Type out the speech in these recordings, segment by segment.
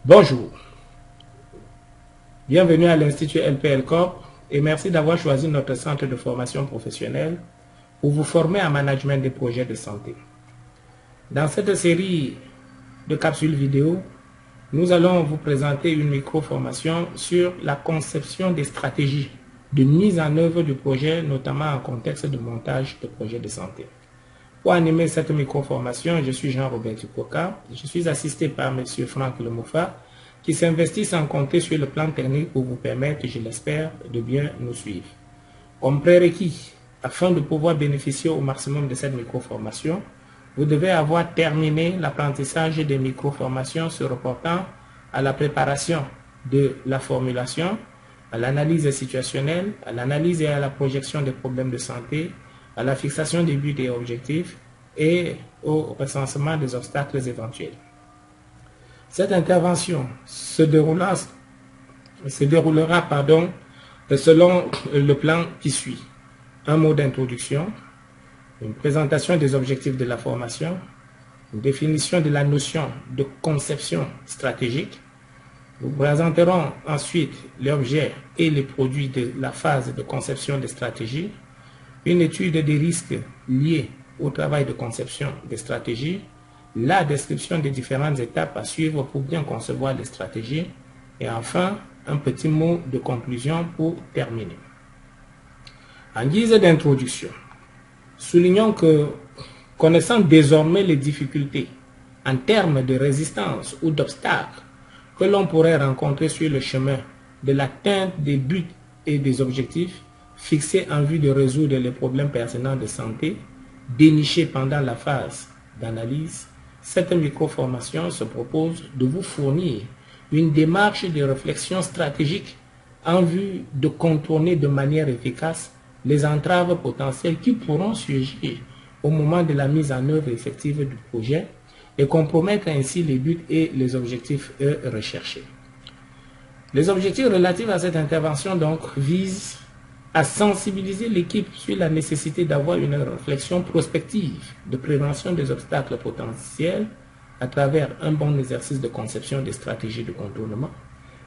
Bonjour, bienvenue à l'Institut LPL Corp et merci d'avoir choisi notre centre de formation professionnelle pour vous former en management des projets de santé. Dans cette série de capsules vidéo, nous allons vous présenter une micro-formation sur la conception des stratégies de mise en œuvre du projet, notamment en contexte de montage de projets de santé. Pour animer cette micro-formation, je suis Jean-Robert Tupoka. Je suis assisté par M. Franck Lemoufa, qui s'investit sans compter sur le plan technique pour vous permettre, je l'espère, de bien nous suivre. Comme prérequis, afin de pouvoir bénéficier au maximum de cette micro-formation, vous devez avoir terminé l'apprentissage des micro-formations se reportant à la préparation de la formulation, à l'analyse situationnelle, à l'analyse et à la projection des problèmes de santé, à la fixation des buts et objectifs et au recensement des obstacles éventuels. Cette intervention se déroulera selon le plan qui suit. Un mot d'introduction, une présentation des objectifs de la formation, une définition de la notion de conception stratégique. Nous présenterons ensuite les objets et les produits de la phase de conception des stratégies, une étude des risques liés au travail de conception des stratégies, la description des différentes étapes à suivre pour bien concevoir les stratégies et enfin un petit mot de conclusion pour terminer. En guise d'introduction, soulignons que, connaissant désormais les difficultés en termes de résistance ou d'obstacles que l'on pourrait rencontrer sur le chemin de l'atteinte des buts et des objectifs fixés en vue de résoudre les problèmes pertinents de santé dénichés pendant la phase d'analyse, cette micro-formation se propose de vous fournir une démarche de réflexion stratégique en vue de contourner de manière efficace les entraves potentielles qui pourront surgir au moment de la mise en œuvre effective du projet et compromettre ainsi les buts et les objectifs recherchés. Les objectifs relatifs à cette intervention donc visent à sensibiliser l'équipe sur la nécessité d'avoir une réflexion prospective de prévention des obstacles potentiels à travers un bon exercice de conception des stratégies de contournement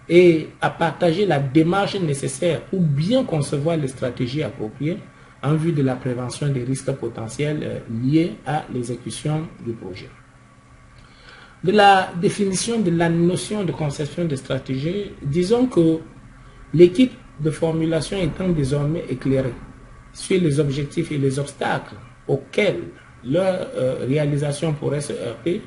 et à partager la démarche nécessaire pour bien concevoir les stratégies appropriées en vue de la prévention des risques potentiels liés à l'exécution du projet. De la définition de la notion de conception de stratégie, disons que l'équipe de formulation étant désormais éclairée sur les objectifs et les obstacles auxquels leur réalisation pourrait se heurter,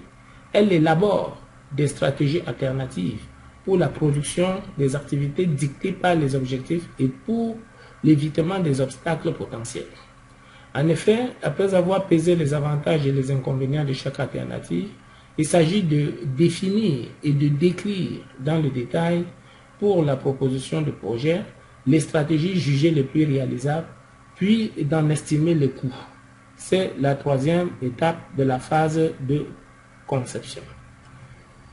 elle élabore des stratégies alternatives pour la production des activités dictées par les objectifs et pour l'évitement des obstacles potentiels. En effet, après avoir pesé les avantages et les inconvénients de chaque alternative, il s'agit de définir et de décrire dans le détail pour la proposition de projet les stratégies jugées les plus réalisables, puis d'en estimer les coûts. C'est la troisième étape de la phase de conception.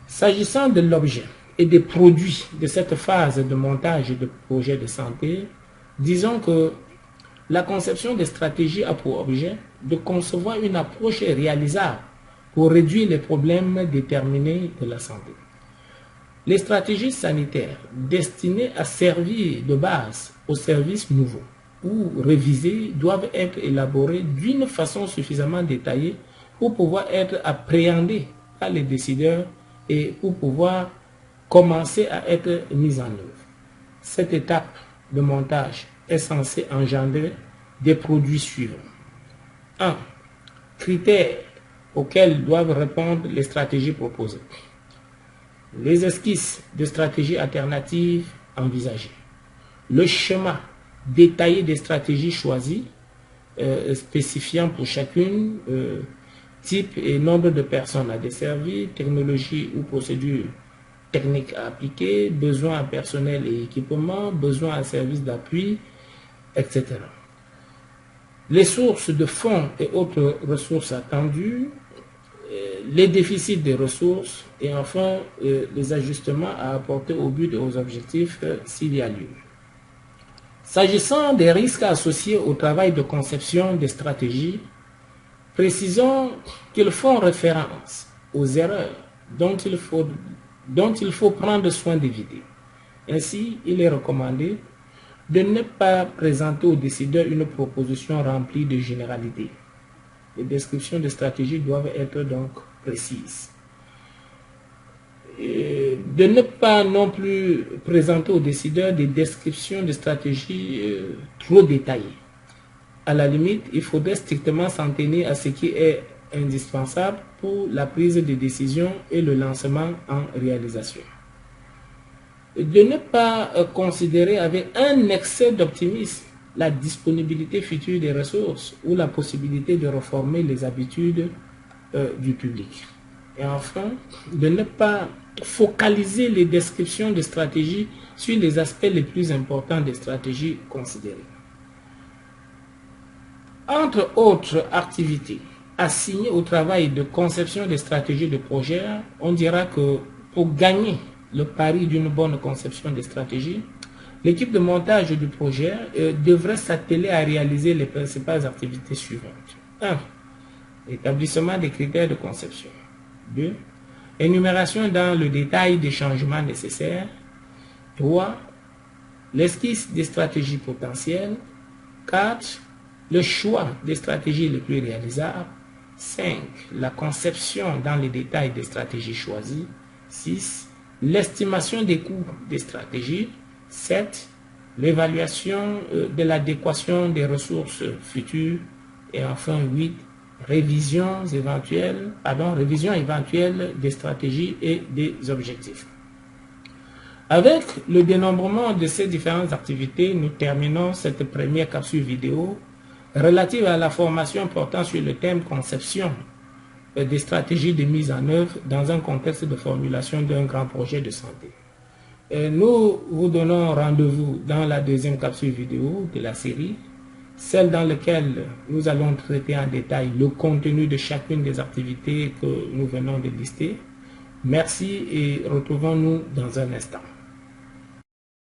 S'agissant de l'objet et des produits de cette phase de montage de projet de santé, disons que la conception des stratégies a pour objet de concevoir une approche réalisable pour réduire les problèmes déterminés de la santé. Les stratégies sanitaires destinées à servir de base aux services nouveaux ou révisés doivent être élaborées d'une façon suffisamment détaillée pour pouvoir être appréhendées par les décideurs et pour pouvoir commencer à être mises en œuvre. Cette étape de montage est censée engendrer des produits suivants. 1. Critères auxquels doivent répondre les stratégies proposées. Les esquisses de stratégies alternatives envisagées. Le schéma détaillé des stratégies choisies, spécifiant pour chacune type et nombre de personnes à desservir, technologie ou procédure technique à appliquer, besoins en personnel et équipement, besoins en services d'appui, etc. Les sources de fonds et autres ressources attendues, les déficits des ressources et enfin les ajustements à apporter au but et aux objectifs s'il y a lieu. S'agissant des risques associés au travail de conception des stratégies, précisons qu'ils font référence aux erreurs dont il faut dont il faut prendre soin d'éviter. Ainsi, il est recommandé de ne pas présenter au décideur une proposition remplie de généralités. Les descriptions de stratégie doivent être donc précises. Et de ne pas non plus présenter au décideur des descriptions de stratégie trop détaillées. À la limite, il faudrait strictement s'en tenir à ce qui est indispensable pour la prise de décision et le lancement en réalisation. De ne pas considérer avec un excès d'optimisme la disponibilité future des ressources ou la possibilité de reformer les habitudes du public. Et enfin, de ne pas focaliser les descriptions de stratégie sur les aspects les plus importants des stratégies considérées. Entre autres activités assignées au travail de conception des stratégies de projet, on dira que pour gagner le pari d'une bonne conception des stratégies, l'équipe de montage du projet devrait s'atteler à réaliser les principales activités suivantes. 1. Établissement des critères de conception. 2. Énumération dans le détail des changements nécessaires. 3. L'esquisse des stratégies potentielles. 4. Le choix des stratégies les plus réalisables. 5. La conception dans les détails des stratégies choisies. 6. L'estimation des coûts des stratégies. 7. L'évaluation de l'adéquation des ressources futures. Et enfin 8. Révision éventuelle des stratégies et des objectifs. Avec le dénombrement de ces différentes activités, nous terminons cette première capsule vidéo relative à la formation portant sur le thème conception des stratégies de mise en œuvre dans un contexte de formulation d'un grand projet de santé. Nous vous donnons rendez-vous dans la deuxième capsule vidéo de la série, celle dans laquelle nous allons traiter en détail le contenu de chacune des activités que nous venons de lister. Merci et retrouvons-nous dans un instant.